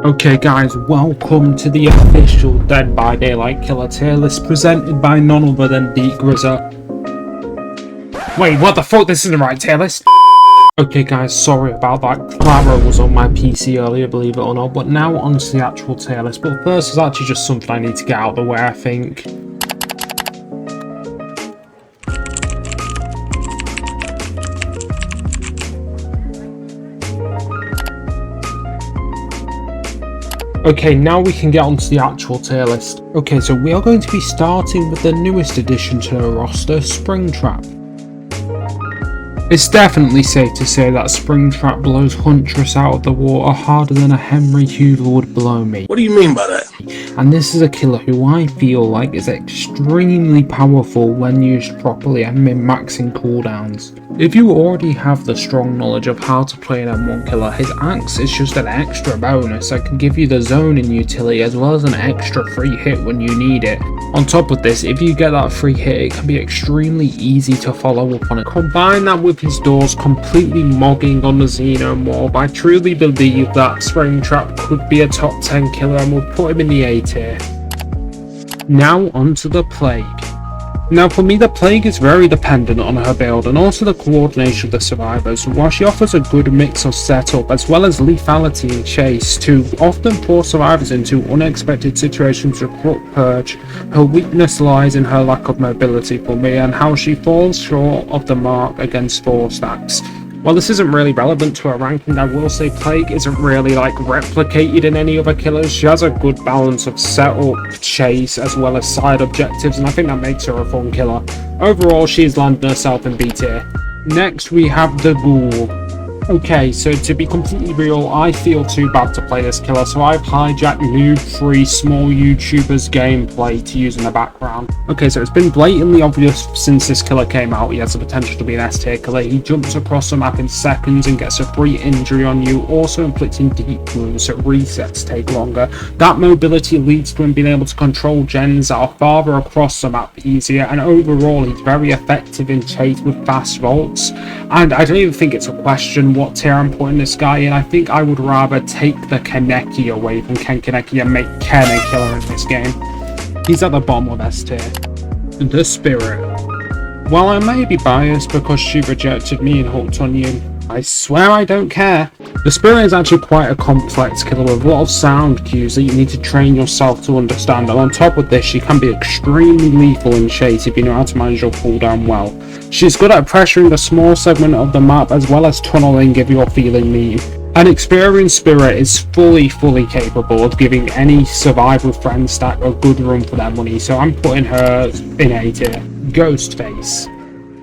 Okay guys, welcome to the official Dead by Daylight killer tier list presented by none other than becvause. Wait, what the fuck? This isn't the right tier list. Okay guys, sorry about that. Clara was on my PC earlier, believe it or not, but now on to the actual tier list. But first, it's actually just something I need to get out of the way, I think. Okay, now we can get onto the actual tier list. Okay, so we are going to be starting with the newest addition to the roster, Springtrap. It's definitely safe to say that Springtrap blows Huntress out of the water harder than a Henry Hoover would blow me. What do you mean by that? And this is a killer who I feel like is extremely powerful when used properly and min-maxing cooldowns. If you already have the strong knowledge of how to play an M1 killer, his axe is just an extra bonus that can give you the zoning utility as well as an extra free hit when you need it. On top of this, if you get that free hit, it can be extremely easy to follow up on it. Combine that with his doors completely mogging on the Xenomorph, I truly believe that Springtrap could be a top 10 killer and will put him in the A tier. Now onto the Plague. Now for me, the Plague is very dependent on her build and also the coordination of the survivors. While she offers a good mix of setup as well as lethality and chase to often force survivors into unexpected situations with quick purge, her weakness lies in her lack of mobility for me and how she falls short of the mark against 4 stacks. While this isn't really relevant to her ranking, I will say Plague isn't really replicated in any other killers. She has a good balance of setup, chase, as well as side objectives, and I think that makes her a fun killer. Overall, she's landed herself in B tier. Next, we have the Ghoul. Okay, so to be completely real, I feel too bad to play this killer, so I've hijacked noob-free small YouTubers gameplay to use in the background. Okay, so it's been blatantly obvious since this killer came out he has the potential to be an S tier killer. He jumps across the map in seconds and gets a free injury on you, also inflicting deep wounds so resets take longer. That mobility leads to him being able to control gens that are farther across the map easier, and overall he's very effective in chase with fast vaults. And I don't even think it's a question what tier I'm putting this guy in. I think I would rather take the Kaneki away from Ken Kaneki and make Ken a killer in this game. He's at the bottom of S tier. The Spirit. While I may be biased because she rejected me and hooked on you, I swear I don't care. The Spirit is actually quite a complex killer with a lot of sound cues that you need to train yourself to understand, and on top of this she can be extremely lethal in chase if you know how to manage your cooldown well. She's good at pressuring a small segment of the map as well as tunneling if you're feeling mean. An experienced Spirit is fully capable of giving any survival friend stack a good run for their money, so I'm putting her in A tier. Ghostface.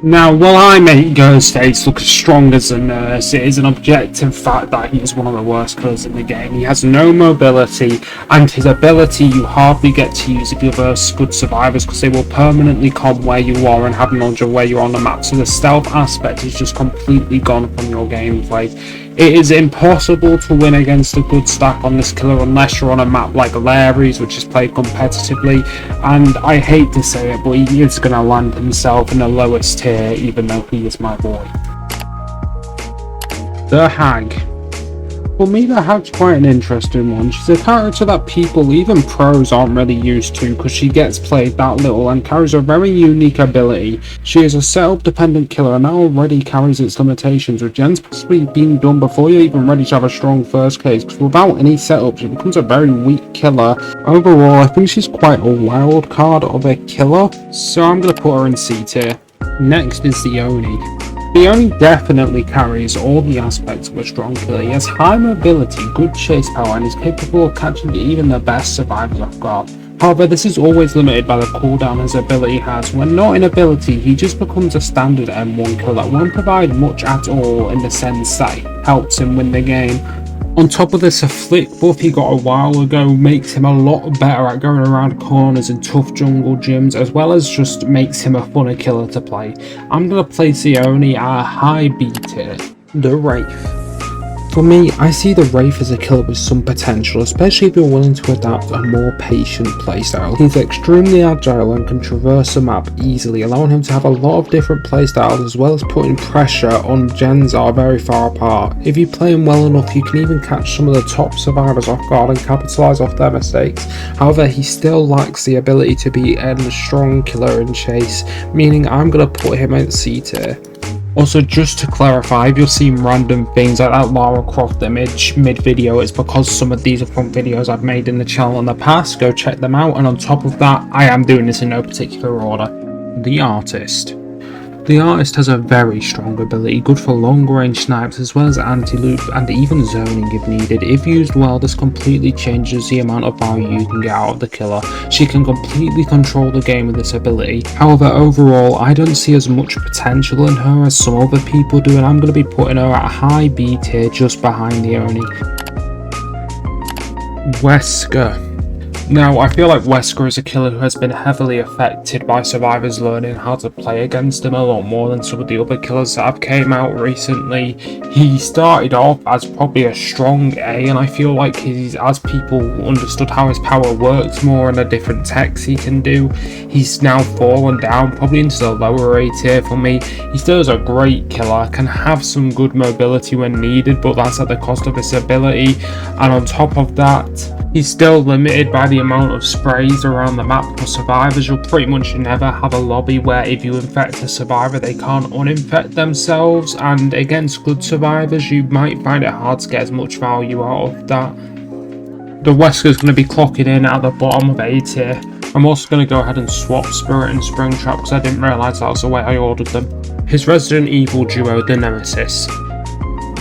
Now, while I make Ghostface look as strong as a nurse, it is an objective fact that he is one of the worst killers in the game. He has no mobility, and his ability you hardly get to use if you verse good survivors because they will permanently come where you are and have knowledge of where you're on the map, so the stealth aspect is just completely gone from your gameplay. It is impossible to win against a good stack on this killer unless you're on a map like Larry's, which is played competitively, and I hate to say it, but he is going to land himself in the lowest tier even though he is my boy. The Hag. For me, the Hag's quite an interesting one. She's a character that people, even pros, aren't really used to because she gets played that little and carries a very unique ability. She is a setup dependent killer and that already carries its limitations, with gens possibly being done before you're even ready to have a strong first case, because without any setup she becomes a very weak killer. Overall, I think she's quite a wild card of a killer, so I'm going to put her in C tier. Next is the Oni. The Oni definitely carries all the aspects of a strong killer. He has high mobility, good chase power, and is capable of catching even the best survivors off guard. However, this is always limited by the cooldown his ability has. When not in ability, he just becomes a standard M1 killer that won't provide much at all in the sense that it helps him win the game. On top of this, a flick buff he got a while ago makes him a lot better at going around corners in tough jungle gyms, as well as just makes him a funner killer to play. I'm going to place the Oni at a high B tier. The Wraith. For me, I see the Wraith as a killer with some potential, especially if you're willing to adapt a more patient playstyle. He's extremely agile and can traverse the map easily, allowing him to have a lot of different playstyles as well as putting pressure on gens that are very far apart. If you play him well enough, you can even catch some of the top survivors off guard and capitalise off their mistakes. However, he still lacks the ability to be a strong killer in chase, meaning I'm going to put him at C tier. Also, just to clarify, if you're seeing random things like that Lara Croft image mid-video, it's because some of these are from videos I've made in the channel in the past. Go check them out, and on top of that, I am doing this in no particular order. The Artist. The Artist has a very strong ability, good for long range snipes as well as anti-loop and even zoning if needed. If used well, this completely changes the amount of value you can get out of the killer. She can completely control the game with this ability. However, overall, I don't see as much potential in her as some other people do, and I'm going to be putting her at a high B tier just behind the Oni. Wesker. Now, I feel like Wesker is a killer who has been heavily affected by survivors learning how to play against him a lot more than some of the other killers that have came out recently. He started off as probably a strong A, and I feel like as people understood how his power works more and the different techs he can do, he's now fallen down probably into the lower A tier for me. He still is a great killer, can have some good mobility when needed, but that's at the cost of his ability, and on top of that, he's still limited by the amount of sprays around the map for survivors. You'll pretty much never have a lobby where if you infect a survivor they can't uninfect themselves, and against good survivors you might find it hard to get as much value out of that. The Wesker is going to be clocking in at the bottom of A tier. I'm also going to go ahead and swap Spirit and Springtrap because I didn't realise that was the way I ordered them. His Resident Evil duo, the Nemesis.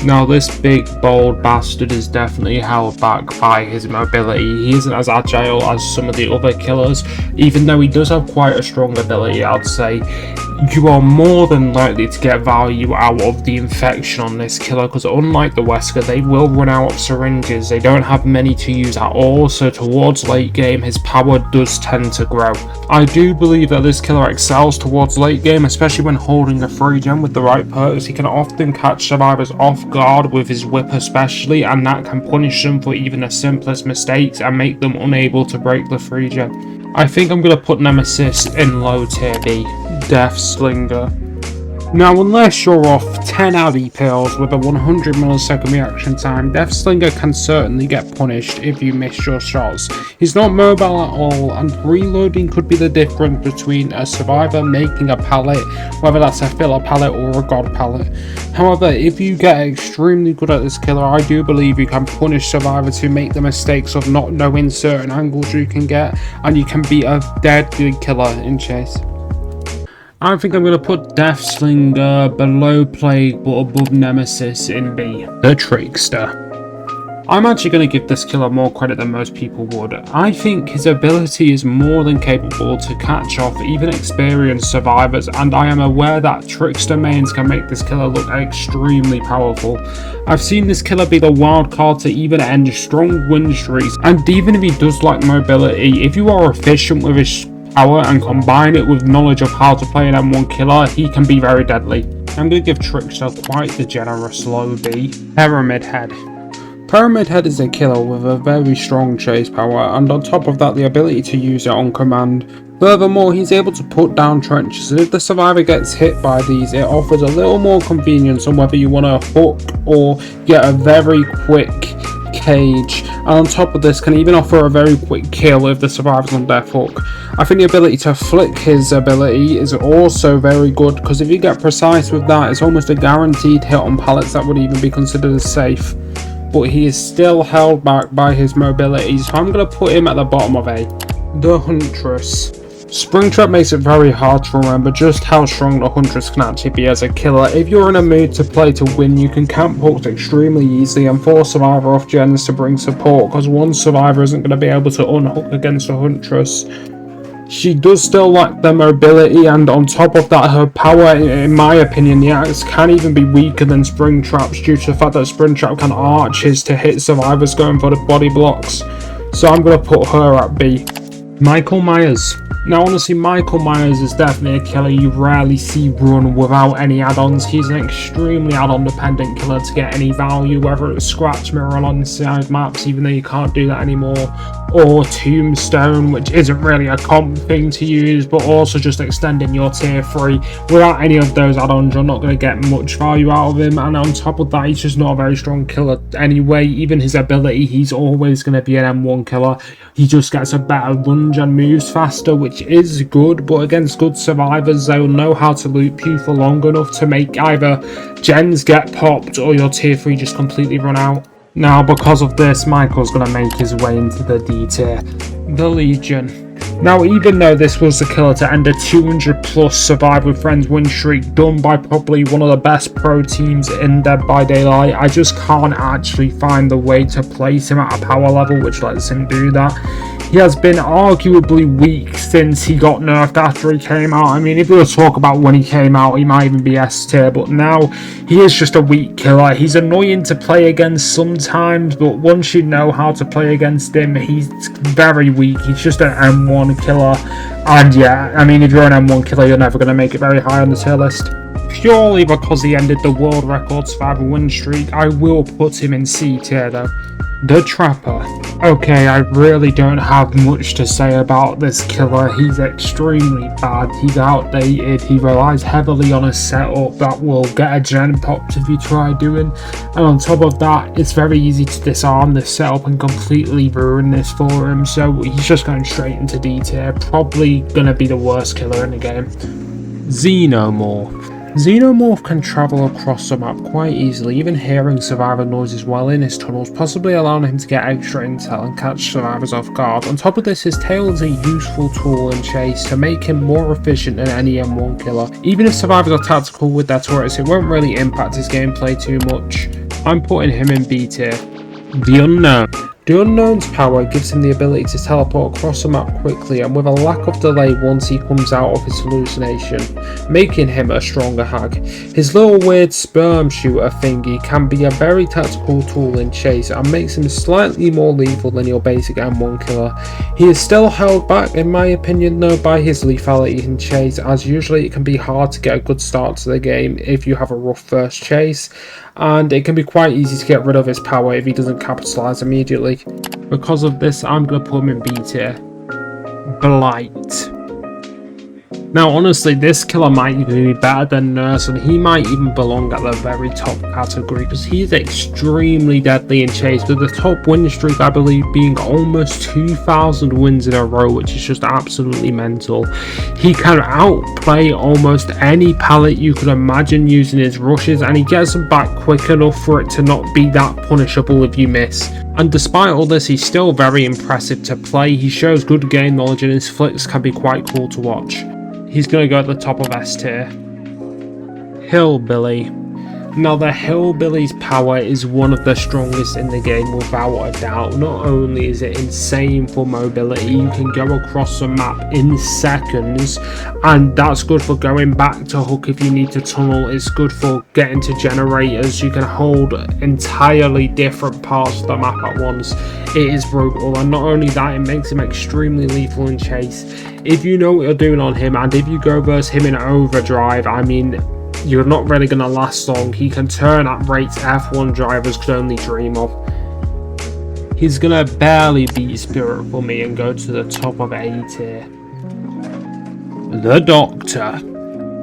Now, this big bold bastard is definitely held back by his mobility. He isn't as agile as some of the other killers, even though he does have quite a strong ability. I'd say you are more than likely to get value out of the infection on this killer, because unlike the Wesker, they will run out of syringes. They don't have many to use at all, so towards late game his power does tend to grow. I do believe that this killer excels towards late game, especially when holding a free gem with the right perks. He can often catch survivors off guard with his whip especially, and that can punish them for even the simplest mistakes and make them unable to break the free gem. I think I'm going to put Nemesis in low tier B. Death Slinger. Now, unless you're off 10 AD pills with a 100 millisecond reaction time, Death Slinger can certainly get punished if you miss your shots. He's not mobile at all, and reloading could be the difference between a survivor making a pallet, whether that's a filler pallet or a god pallet. However, if you get extremely good at this killer, I do believe you can punish survivors who make the mistakes of not knowing certain angles you can get, and you can be a deadly killer in chase. I think I'm going to put Death Slinger below Plague but above Nemesis in B. The Trickster. I'm actually going to give this killer more credit than most people would. I think his ability is more than capable to catch off even experienced survivors, and I am aware that Trickster mains can make this killer look extremely powerful. I've seen this killer be the wild card to even end strong win streaks, and even if he does lack mobility, if you are efficient with his power and combine it with knowledge of how to play an M1 killer, he can be very deadly. I'm going to give Trickster quite the generous low B. Pyramid Head. Pyramid Head is a killer with a very strong chase power, and on top of that the ability to use it on command. Furthermore, he's able to put down trenches, and if the survivor gets hit by these, it offers a little more convenience on whether you want to hook or get a very quick cage, and on top of this can even offer a very quick kill if the survivor's on death hook. I think the ability to flick his ability is also very good, because if you get precise with that, it's almost a guaranteed hit on pallets that would even be considered as safe. But he is still held back by his mobility, so I'm going to put him at the bottom of A. The Huntress. Springtrap makes it very hard to remember just how strong the Huntress can actually be as a killer. If you're in a mood to play to win, you can camp hooks extremely easily and force survivor off gens to bring support, because one survivor isn't going to be able to unhook against a Huntress. She does still lack the mobility, and on top of that, her power, in my opinion, the axe can even be weaker than Springtrap's due to the fact that Springtrap can arch his to hit survivors going for the body blocks. So I'm going to put her at B. Michael Myers. Now honestly, Michael Myers is definitely a killer you rarely see run without any add-ons. He's an extremely add-on dependent killer to get any value, whether it's Scratch Mirror alongside maps, even though you can't do that anymore, or Tombstone, which isn't really a comp thing to use, but also just extending your tier 3. Without any of those add-ons, you're not going to get much value out of him, and on top of that, he's just not a very strong killer anyway. Even his ability, he's always going to be an M1 killer. He just gets a better lunge and moves faster, which is good, but against good survivors, they'll know how to loop you for long enough to make either gens get popped or your tier 3 just completely run out. Now, because of this, Michael's going to make his way into the D tier, the Legion. Now, even though this was the killer to end a 200 plus Survive with Friends win streak done by probably one of the best pro teams in Dead by Daylight, I just can't actually find the way to place him at a power level which lets him do that. He has been arguably weak since he got nerfed after he came out. I mean, if we were to talk about when he came out, he might even be S tier, but now he is just a weak killer. He's annoying to play against sometimes, but once you know how to play against him, he's very weak. He's just an M1 killer, and yeah, I mean, if you're an M1 killer, you're never going to make it very high on the tier list. Purely because he ended the world record survival win streak, I will put him in C tier though. The Trapper. Okay, I really don't have much to say about this killer. He's extremely bad, he's outdated, he relies heavily on a setup that will get a gen popped if you try doing, and on top of that, it's very easy to disarm this setup and completely ruin this for him, so he's just going straight into D tier, probably going to be the worst killer in the game. Xenomorph. Xenomorph can travel across the map quite easily, even hearing survivor noises while in his tunnels, possibly allowing him to get extra intel and catch survivors off guard. On top of this, his tail is a useful tool in chase to make him more efficient than any M1 killer. Even if survivors are tactical with their turrets, it won't really impact his gameplay too much. I'm putting him in B tier. The Unknown. The Unknown's power gives him the ability to teleport across the map quickly and with a lack of delay once he comes out of his hallucination, making him a stronger hag. His little weird sperm shooter thingy can be a very tactical tool in chase and makes him slightly more lethal than your basic M1 killer. He is still held back in my opinion though by his lethality in chase, as usually it can be hard to get a good start to the game if you have a rough first chase, and it can be quite easy to get rid of his power if he doesn't capitalise immediately. Because of this, I'm going to put him in B tier. Blight. Now honestly, this killer might even be better than Nurse, and he might even belong at the very top category because he's extremely deadly in chase, with the top win streak I believe being almost 2,000 wins in a row, which is just absolutely mental. He can outplay almost any pallet you could imagine using his rushes, and he gets them back quick enough for it to not be that punishable if you miss. And despite all this, he's still very impressive to play. He shows good game knowledge and his flicks can be quite cool to watch. He's going to go at the top of S tier. Hillbilly. Now the Hillbilly's power is one of the strongest in the game without a doubt. Not only is it insane for mobility, you can go across the map in seconds, and that's good for going back to hook if you need to tunnel. It's good for getting to generators. You can hold entirely different parts of the map at once. It is brutal, and not only that, it makes him extremely lethal in chase. If you know what you're doing on him, and if you go versus him in overdrive, I mean, you're not really going to last long. He can turn at rates F1 drivers could only dream of. He's going to barely beat Spirit for me and go to the top of A tier. The Doctor.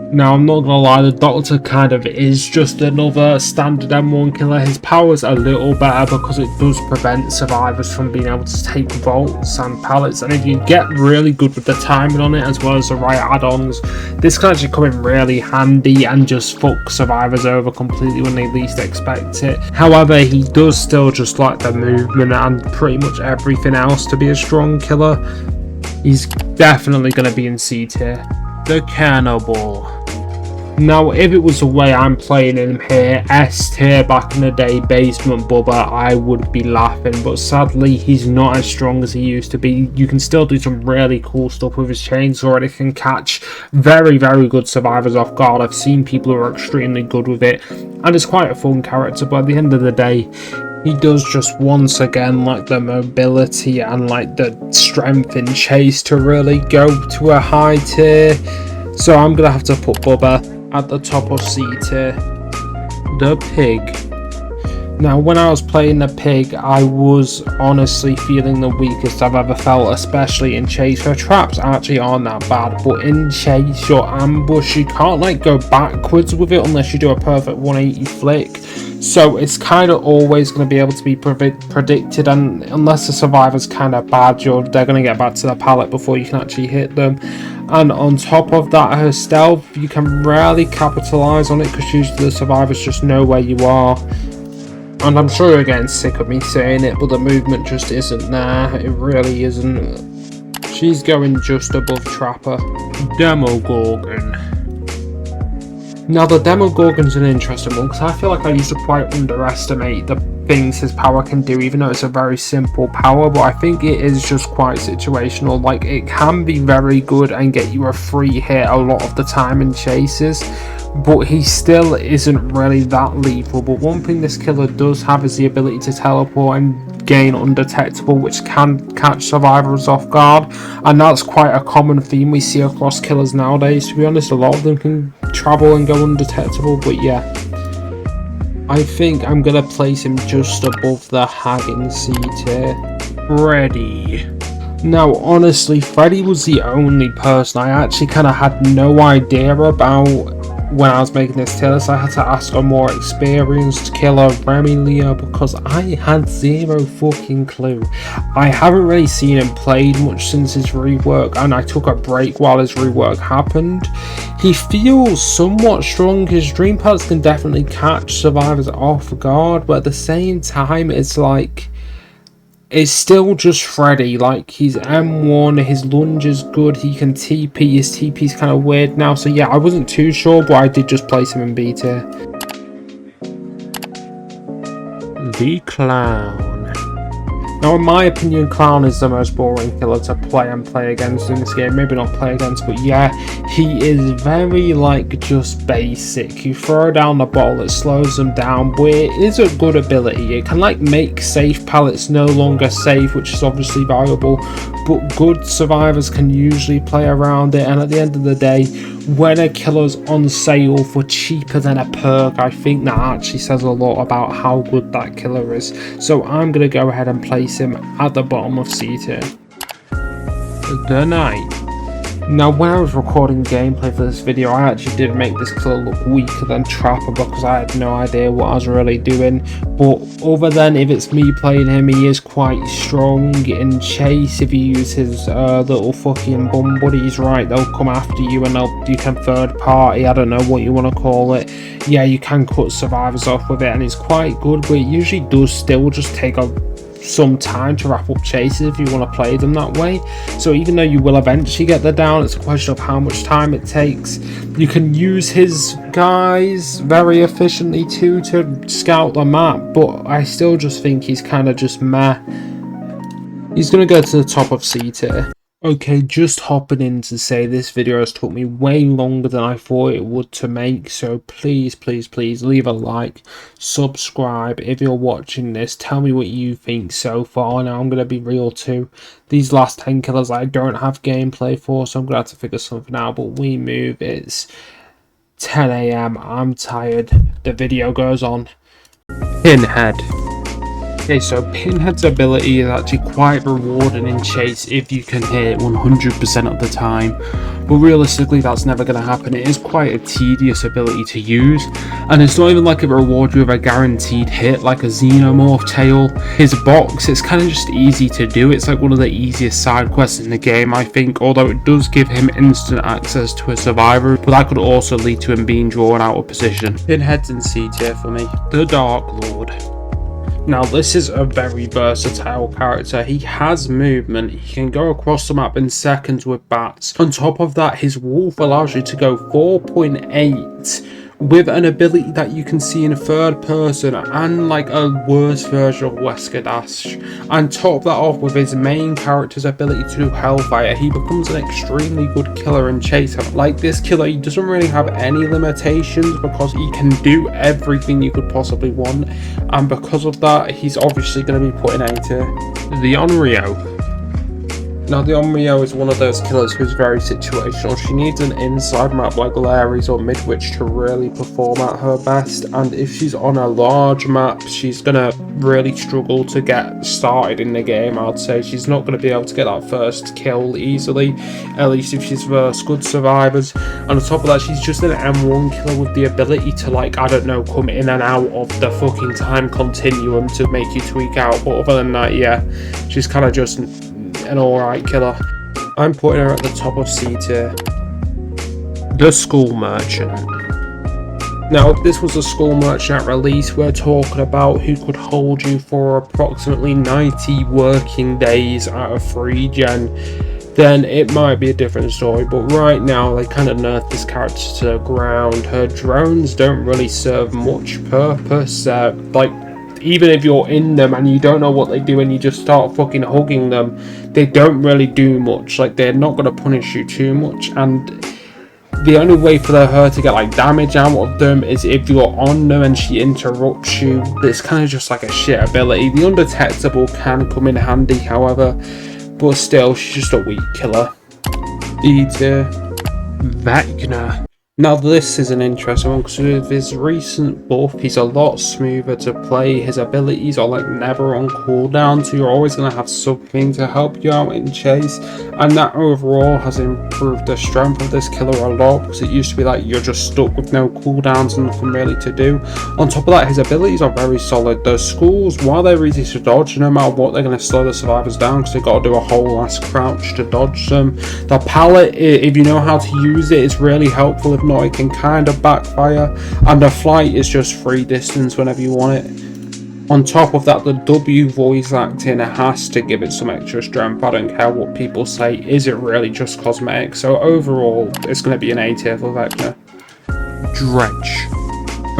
Now I'm not gonna lie, the Doctor kind of is just another standard M1 killer. His power's a little better because it does prevent survivors from being able to take vaults and pallets, and if you get really good with the timing on it as well as the right add-ons, this can actually come in really handy and just fuck survivors over completely when they least expect it. However, he does still just like the movement and pretty much everything else to be a strong killer. He's definitely going to be in C tier. The Cannibal. Now, if it was the way I'm playing him here, S tier back in the day, basement Bubba, I would be laughing, but sadly he's not as strong as he used to be. You can still do some really cool stuff with his chainsaw, and it can catch very, very good survivors off guard. I've seen people who are extremely good with it, and it's quite a fun character, but at the end of the day, He does just once again lack the mobility and like the strength in chase to really go to a high tier. So I'm gonna have to put Bubba at the top of C tier. The pig. Now, when I was playing the pig, I was honestly feeling the weakest I've ever felt, especially in chase. Her traps actually aren't that bad, but in chase, your ambush, you can't like go backwards with it unless you do a perfect 180 flick. So it's kind of always going to be able to be predicted, and unless the survivor's kind of bad, they're going to get back to the pallet before you can actually hit them. And on top of that, her stealth, you can rarely capitalize on it because usually the survivors just know where you are. And I'm sure you're getting sick of me saying it, but the movement just isn't there. It really isn't. She's going just above Trapper. Demogorgon. Now, the Demogorgon's an interesting one because I feel like I used to quite underestimate the things his power can do, even though it's a very simple power, but I think it is just quite situational. Like, it can be very good and get you a free hit a lot of the time in chases, but he still isn't really that lethal. But one thing this killer does have is the ability to teleport and gain undetectable, which can catch survivors off guard, and that's quite a common theme we see across killers nowadays. To be honest, a lot of them can travel and go undetectable, but yeah, I think I'm gonna place him just above the hag in C tier. Freddy. Now, honestly, Freddy was the only person I actually kind of had no idea about when I was making this tier list. I had to ask a more experienced killer, Remy Leo, because I had zero fucking clue. I haven't really seen him played much since his rework, and I took a break while his rework happened. He feels somewhat strong. His dream pellets can definitely catch survivors off guard, but at the same time, it's like, it's still just Freddy. Like, he's M1, his lunge is good, he can TP, his TP's kind of weird now, so yeah, I wasn't too sure, but I did just place him in B tier. The Clown. Now, in my opinion, Clown is the most boring killer to play and play against in this game. Maybe not play against, but yeah, he is very, like, just basic. You throw down the ball, it slows them down, but it is a good ability. It can, like, make safe pallets no longer safe, which is obviously valuable, but good survivors can usually play around it, and at the end of the day, when a killer's on sale for cheaper than a perk, I think that actually says a lot about how good that killer is. So I'm going to go ahead and place him at the bottom of C tier. The Knight. Now, when I was recording gameplay for this video, I actually did make this killer look weaker than Trapper because I had no idea what I was really doing. But other than if it's me playing him, he is quite strong in chase. If you use his little fucking bum buddies right, they'll come after you and you can third party, I don't know what you want to call it. Yeah, you can cut survivors off with it, and it's quite good, but it usually does still just take some time to wrap up chases if you want to play them that way. So even though you will eventually get the down, it's a question of how much time it takes. You can use his guys very efficiently too to scout the map, but I still just think he's kind of just meh. He's gonna go to the top of C tier. Okay, just hopping in to say this video has took me way longer than I thought it would to make, so please leave a like, subscribe if you're watching this, tell me what you think so far. Now I'm going to be real too, these last 10 killers I don't have gameplay for, so I'm going to have to figure something out, but we move, it's 10 AM, I'm tired, the video goes on. Pinhead. Okay, so Pinhead's ability is actually quite rewarding in chase if you can hit it 100% of the time, but realistically that's never going to happen. It is quite a tedious ability to use, and it's not even like it rewards you with a guaranteed hit like a Xenomorph tail. His box, it's kind of just easy to do. It's like one of the easiest side quests in the game, I think, although it does give him instant access to a survivor, but that could also lead to him being drawn out of position. Pinhead's in C tier for me. The Dark Lord. Now, this is a very versatile character. He has movement, he can go across the map in seconds with bats. On top of that, his wolf allows you to go 4.8 with an ability that you can see in third person and like a worse version of Wesker Dash, and top that off with his main character's ability to do Hellfire, he becomes an extremely good killer and chaser. Like this killer, he doesn't really have any limitations because he can do everything you could possibly want, and because of that he's obviously going to be put in A tier. The Onryo. Now the Onryo is one of those killers who's very situational. She needs an inside map like Larry's or Midwich to really perform at her best, and if she's on a large map she's gonna really struggle to get started in the game. I'd say she's not gonna be able to get that first kill easily, at least if she's versus good survivors. And on top of that, she's just an M1 killer with the ability to, like, I don't know, come in and out of the fucking time continuum to make you tweak out. But other than that, yeah, she's kind of just an alright killer. I'm putting her at the top of C tier. The School Merchant. Now, if this was a School Merchant at release, we're talking about who could hold you for approximately 90 working days out of 3 gen, then it might be a different story. But right now, they kind of nerfed this character to the ground. Her drones don't really serve much purpose. Like, even if you're in them and you don't know what they do and you just start fucking hugging them, they don't really do much. Like, they're not going to punish you too much, and the only way for her to get like damage out of them is if you're on them and she interrupts you. It's kind of just like a shit ability. The undetectable can come in handy, however, but still, she's just a weak killer. E tier. Vecna. Now this is an interesting one because with his recent buff, he's a lot smoother to play. His abilities are like never on cooldown, so you're always going to have something to help you out in chase, and that overall has improved the strength of this killer a lot, because it used to be like you're just stuck with no cooldowns and nothing really to do. On top of that, his abilities are very solid. Those schools, while they're easy to dodge, no matter what, they're going to slow the survivors down because they've got to do a whole ass crouch to dodge them. The pallet, if you know how to use it, it's really helpful. If not, it can kind of backfire, and the flight is just free distance whenever you want it. On top of that, the W voice acting has to give it some extra strength. I don't care what people say, is it really just cosmetic? So overall, it's going to be an A tier for Vecna. Dredge.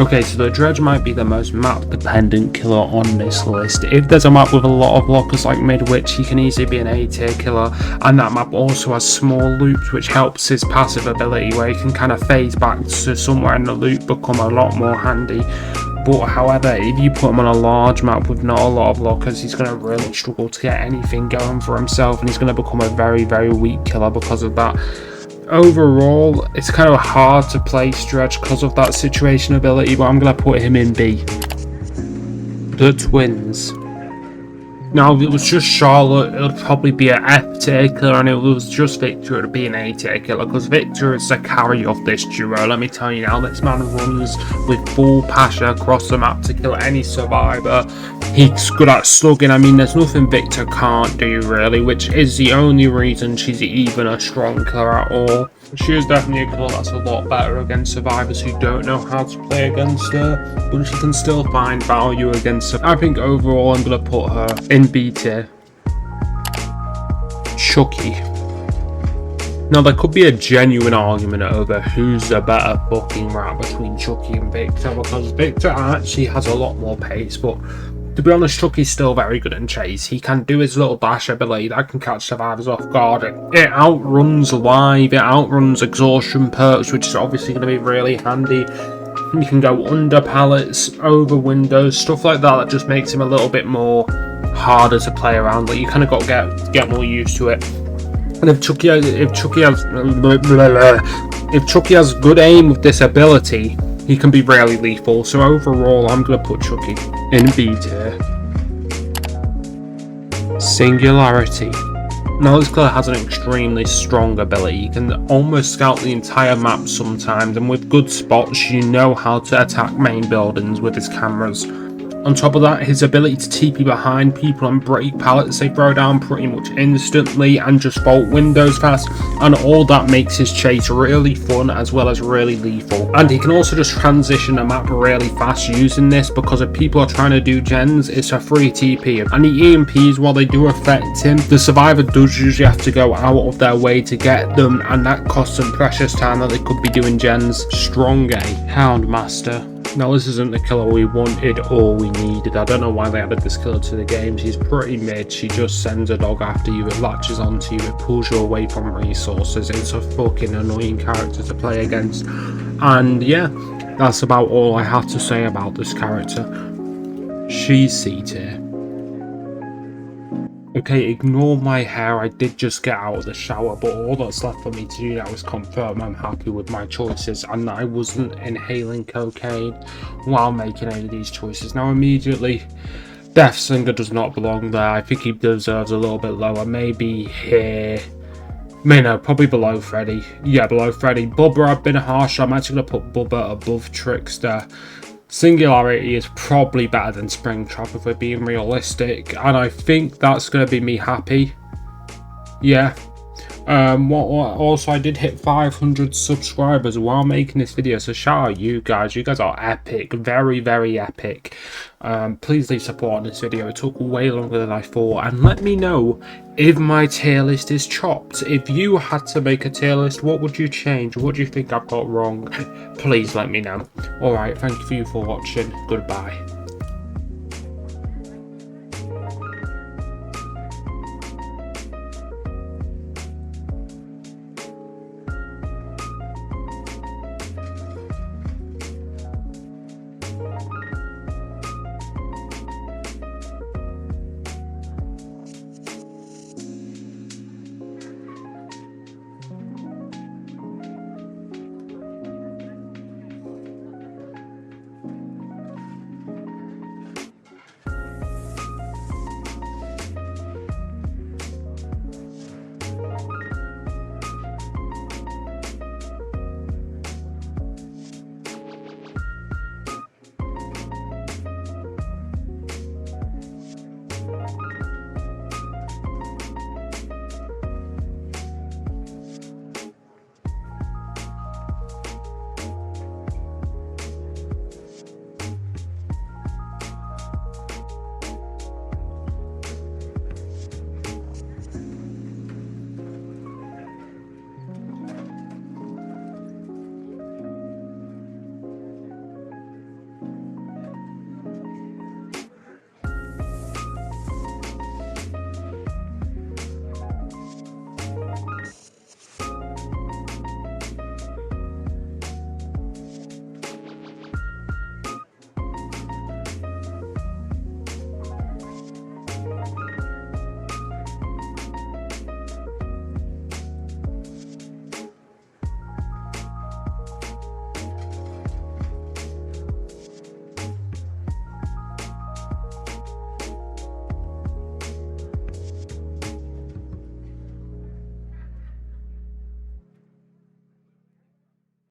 Okay, so the Dredge might be the most map-dependent killer on this list. If there's a map with a lot of lockers like Midwich, he can easily be an A-tier killer, and that map also has small loops, which helps his passive ability, where he can kind of phase back to somewhere in the loop, become a lot more handy. But however, if you put him on a large map with not a lot of lockers, he's going to really struggle to get anything going for himself, and he's going to become a very, very weak killer because of that. Overall, it's kind of hard to play Dredge because of that situation ability, but I'm going to put him in B. The Twins. Now, if it was just Charlotte, it would probably be an F tier killer, and if it was just Victor, it would be an A tier killer, because Victor is the carry of this duo. Let me tell you now, this man runs with full passion across the map to kill any survivor. He's good at slugging. I mean, there's nothing Victor can't do, really, which is the only reason she's even a strong killer at all. She is definitely a killer that's a lot better against survivors who don't know how to play against her, but she can still find value against her. I think overall I'm going to put her in B tier. Chucky. Now, there could be a genuine argument over who's the better fucking rat between Chucky and Victor, because Victor actually has a lot more pace, but to be honest, Chucky's still very good in chase. He can do his little dash ability that can catch survivors off guard. It outruns live, it outruns exhaustion perks, which is obviously going to be really handy. You can go under pallets, over windows, stuff like that. That just makes him a little bit more harder to play around. Like, you kind of got to get more used to it. And if Chucky has good aim with this ability, he can be really lethal. So overall, I'm going to put Chucky in B tier. Singularity. Now, this killer has an extremely strong ability. You can almost scout the entire map sometimes, and with good spots, you know how to attack main buildings with his cameras. On top of that, his ability to TP behind people and break pallets they throw down pretty much instantly and just vault windows fast, and all that makes his chase really fun as well as really lethal. And he can also just transition a map really fast using this, because if people are trying to do gens, it's a free TP, and the EMPs, while they do affect him, the survivor does usually have to go out of their way to get them, and that costs them precious time that they could be doing gens. Strong A, Houndmaster. Now this isn't the killer we wanted or we needed. I don't know why they added this killer to the game. She's pretty mid. She just sends a dog after you, it latches onto you, it pulls you away from resources. It's a fucking annoying character to play against. And yeah, that's about all I have to say about this character. She's C tier. Okay, ignore my hair, I did just get out of the shower, but all that's left for me to do now is confirm I'm happy with my choices and that I wasn't inhaling cocaine while making any of these choices. Now immediately, Death Singer does not belong there. I think he deserves a little bit lower, maybe here. No, probably below Freddy. Yeah, below Freddy. Bubba, I've been harsh. I'm actually going to put Bubba above Trickster. Singularity is probably better than Springtrap if we're being realistic, and I think that's going to be me happy. Yeah. Also, I did hit 500 subscribers while making this video, so shout out you guys. You guys are epic, very, very epic. Please leave support on this video. It took way longer than I thought, and let me know if my tier list is chopped. If you had to make a tier list, what would you change? What do you think I've got wrong? Please let me know. Alright, thank you for watching. Goodbye.